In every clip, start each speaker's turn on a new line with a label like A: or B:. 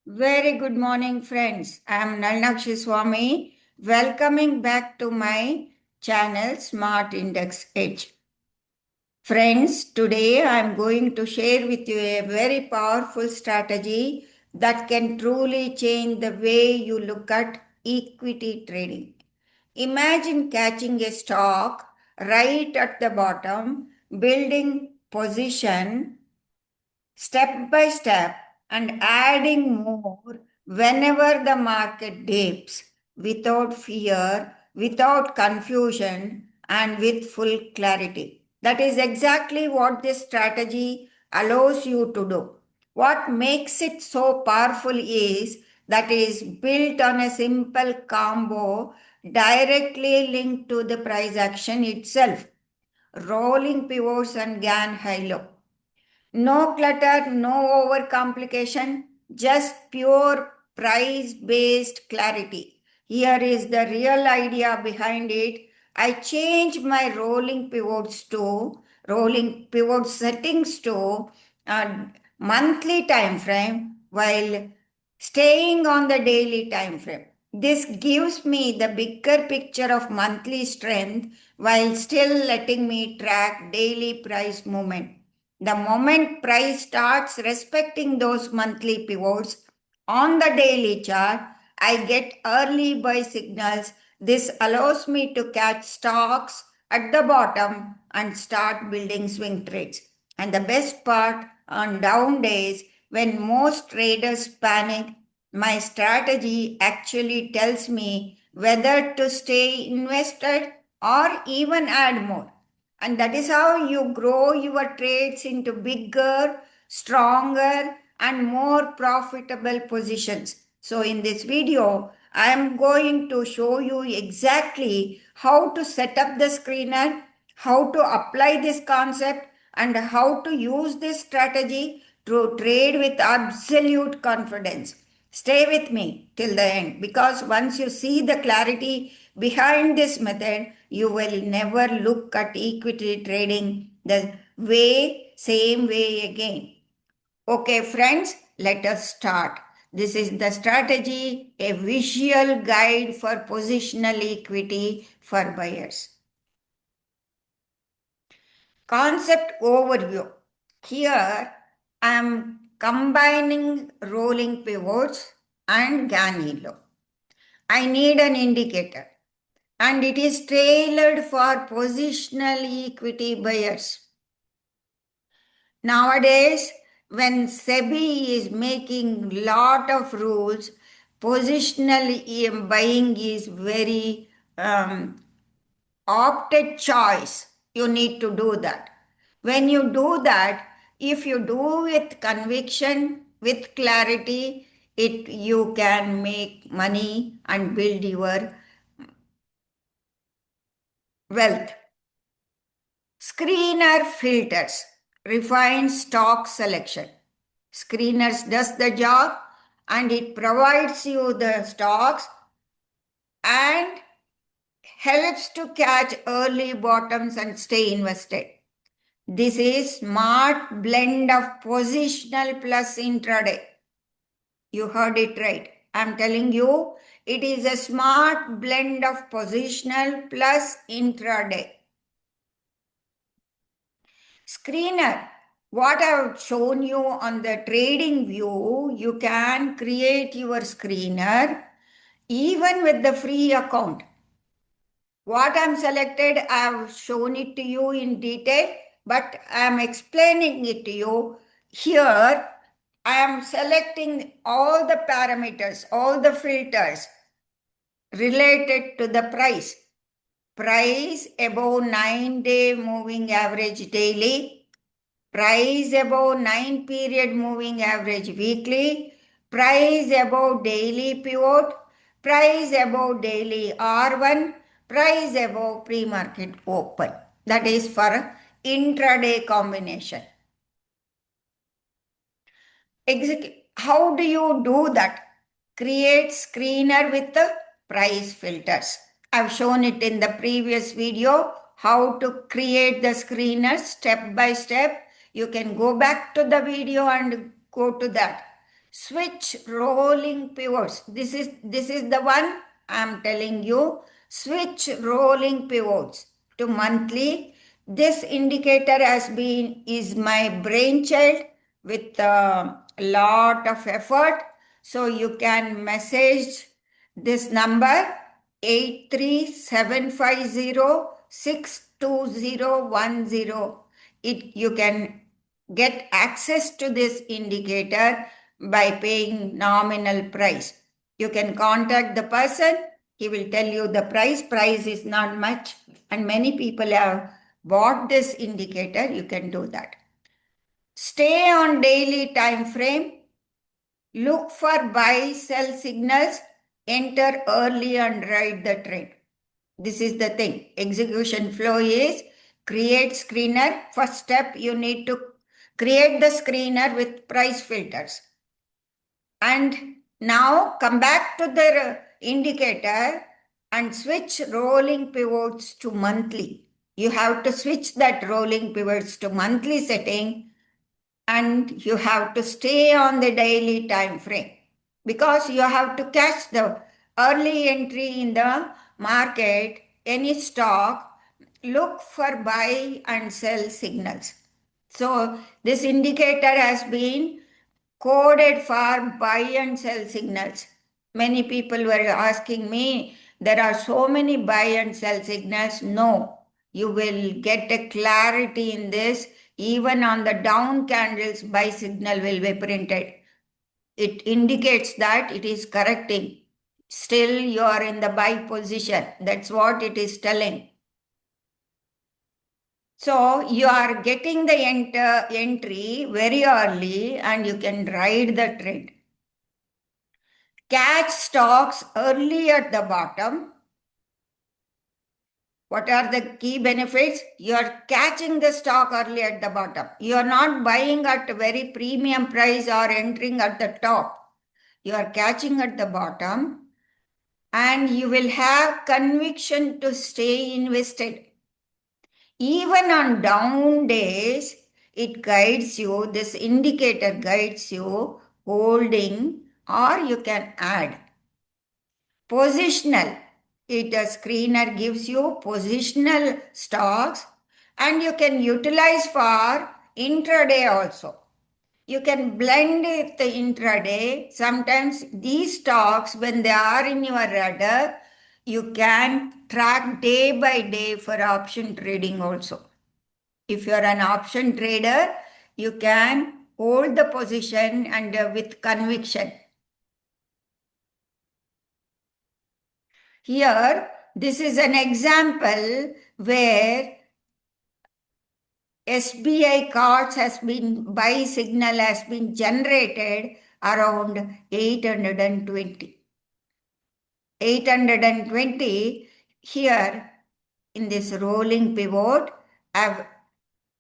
A: Very good morning, friends. I am Nalnakshi Swami, welcoming back to my channel Smart Index Edge. Friends, today I am going to share with you a very powerful strategy that can truly change the way you look at equity trading. Imagine catching a stock right at the bottom, building position step by step and adding more whenever the market dips without fear, without confusion, and with full clarity. That is exactly what this strategy allows you to do. What makes it so powerful is that it is built on a simple combo directly linked to the price action itself. Rolling pivots and Gann HiLo. No clutter, no overcomplication, just pure price based clarity. Here is the real idea behind it. I changed my rolling pivot settings to a monthly time frame while staying on the daily time frame. This gives me the bigger picture of monthly strength while still letting me track daily price movement. The moment price starts respecting those monthly pivots on the daily chart, I get early buy signals. This allows me to catch stocks at the bottom and start building swing trades. And the best part, on down days when most traders panic, my strategy actually tells me whether to stay invested or even add more. And that is how you grow your trades into bigger, stronger, and more profitable positions. So, in this video, I am going to show you exactly how to set up the screener, how to apply this concept, and how to use this strategy to trade with absolute confidence. Stay with me till the end because once you see the clarity behind this method, you will never look at equity trading the same way again. Okay, friends, let us start. This is the strategy, a visual guide for positional equity for buyers. Concept overview. Here I am combining rolling pivots and Gann HiLo. I need an indicator and it is tailored for positional equity buyers. Nowadays, when SEBI is making lot of rules, positional buying is very opted choice. You need to do that. When you do that, if you do with conviction, with clarity, it you can make money and build your wealth. Screener filters, refined stock selection. Screeners does the job and it provides you the stocks and helps to catch early bottoms and stay invested. This is smart blend of positional plus intraday. You heard it right. I'm telling you, it is a smart blend of positional plus intraday. Screener. What I've shown you on the trading view, you can create your screener even with the free account. What I'm selected, I've shown it to you in detail, but I'm explaining it to you here. I am selecting all the parameters, all the filters related to the price. Price above 9-day moving average daily, price above 9 period moving average weekly, price above daily pivot, price above daily R1, price above pre-market open. That is for intraday combination. How do you do that? Create screener with the price filters. I've shown it in the previous video how to create the screener step by step. You can go back to the video and go to that. switch rolling pivots. This is the one I'm telling you. Switch rolling pivots to monthly. This indicator has been is my brainchild with a lot of effort. So you can message this number 83750 62010. It you can get access to this indicator by paying nominal price. You can contact the person, he will tell you the price. Price is not much, and many people have bought this indicator. You can do that. Stay on daily time frame. Look for buy sell signals. Enter early and ride the trend. This is the thing. Execution flow is create screener. First step, you need to create the screener with price filters. And now come back to the indicator and switch rolling pivots to monthly. You have to switch that rolling pivots to monthly setting, and you have to stay on the daily time frame because you have to catch the early entry in the market. Any stock, look for buy and sell signals. So this indicator has been coded for buy and sell signals. Many people were asking me, there are so many buy and sell signals. No, you will get a clarity in this. Even on the down candles, buy signal will be printed. It indicates that it is correcting. Still, you are in the buy position. That's what it is telling. So you are getting the entry very early and you can ride the trend. Catch stocks early at the bottom. What are the key benefits? You are catching the stock early at the bottom. You are not buying at a very premium price or entering at the top. You are catching at the bottom and you will have conviction to stay invested. Even on down days, it guides you, this indicator guides you holding, or you can add. Positional. It a screener gives you positional stocks and you can utilize for intraday also. You can blend it the intraday. Sometimes these stocks, when they are in your radar, you can track day by day for option trading also. If you are an option trader, you can hold the position and with conviction. Here, this is an example where SBI cards has been, buy signal has been generated around 820. 820 here in this rolling pivot, I've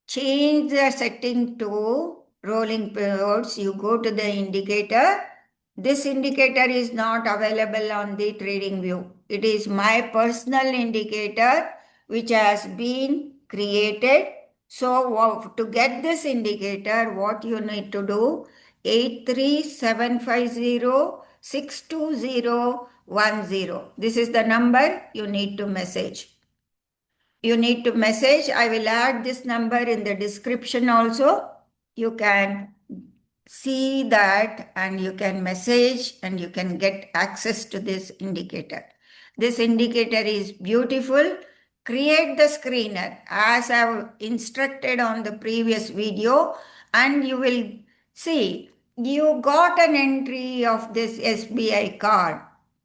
A: changed the setting to rolling pivots. You go to the indicator. This indicator is not available on the TradingView. It is my personal indicator which has been created. So to get this indicator, what you need to do, 83750 62010. This is the number you need to message. You need to message. I will add this number in the description also. You can see that and you can message and you can get access to this indicator. This indicator is beautiful. Create the screener as I have instructed on the previous video, and you will see you got an entry of this SBI card.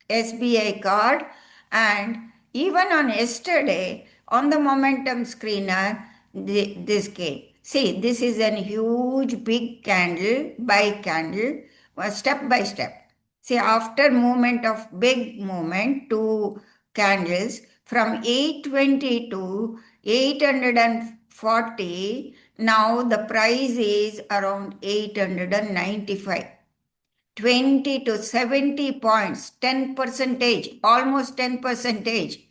A: SBI card, and even on yesterday on the momentum screener, this came. See, this is a huge big candle by candle, step by step. See, after movement of big movement, two candles from 820 to 840, now the price is around 895. 20 to 70 points, 10 percentage, almost 10 percentage.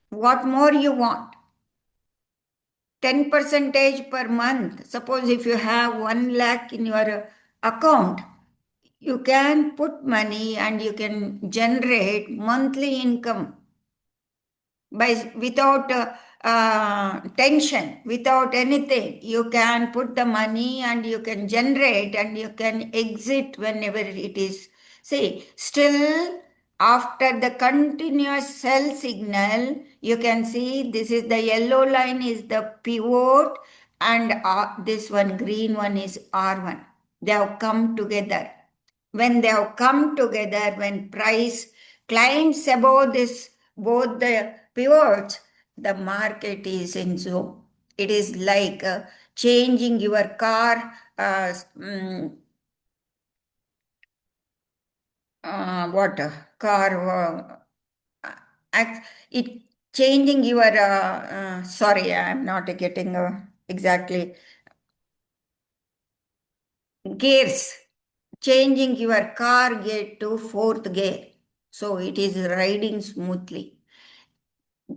A: What more you want? 10 percentage per month. Suppose if you have 1 lakh in your account, You can put money and you can generate monthly income without tension, without anything. You can put the money and you can generate and you can exit whenever it is. See, still after the continuous sell signal, you can see this is the yellow line is the pivot, and this one green one is R1. They have come together. When they have come together, when price climbs above this, both the pivots, the market is in zoom. It is like changing your car, what car, it changing your, sorry, I'm not getting exactly, gears, changing your car gear to fourth gear. So it is riding smoothly.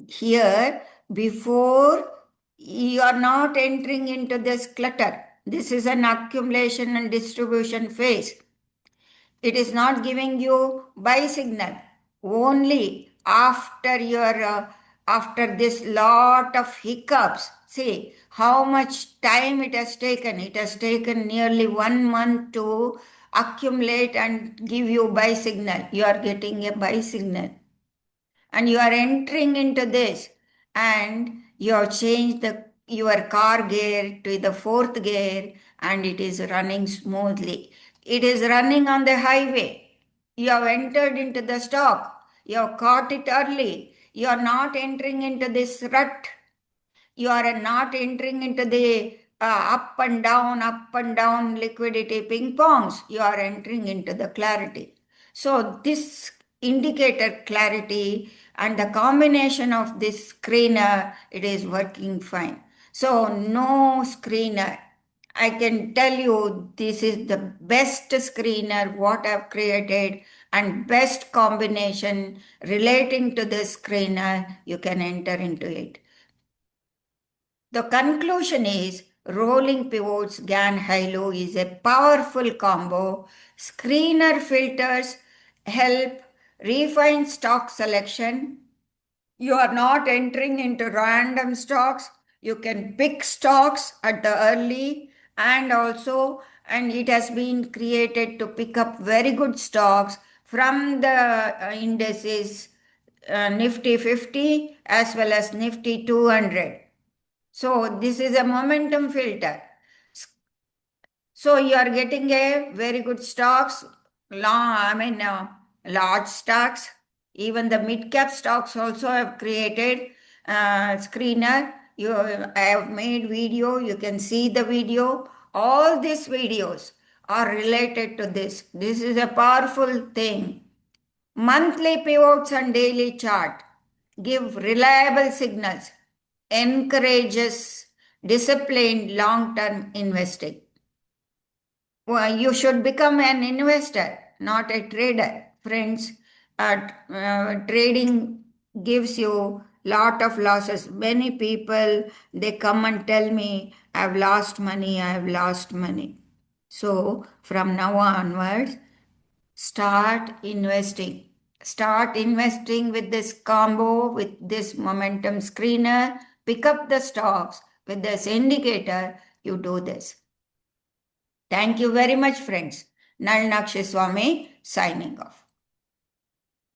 A: Here, before you are not entering into this clutter, this is an accumulation and distribution phase. It is not giving you buy signal. Only after your after this lot of hiccups. See how much time it has taken. It has taken nearly 1 month to accumulate and give you buy signal. You are getting a buy signal and you are entering into this, and you have changed your car gear to the fourth gear, and it is running smoothly. It is running on the highway. You have entered into the stock. You have caught it early. You are not entering into this rut. You are not entering into the up and down liquidity ping pongs. You are entering into the clarity. So, this indicator clarity and the combination of this screener, it is working fine. So, no screener. I can tell you this is the best screener what I've created, and best combination relating to the screener you can enter into it. The conclusion is Rolling Pivots Gann HiLo is a powerful combo. Screener filters help refine stock selection. You are not entering into random stocks. You can pick stocks at the early, and also, and it has been created to pick up very good stocks from the indices, Nifty 50 as well as Nifty 200. So this is a momentum filter. So you are getting a very good stocks, large stocks. Even the mid cap stocks also have created screener. I have made video. You can see the video. All these videos are related to this. This is a powerful thing. Monthly pivots and daily chart give reliable signals, encourages disciplined long-term investing. Well, you should become an investor, not a trader. Friends, trading gives you lot of losses. Many people, they come and tell me, I've lost money, I've lost money. So from now onwards, start investing. Start investing with this combo, with this momentum screener. Pick up the stocks with this indicator. You do this. Thank you very much, friends. Nalnakshi Swami signing off.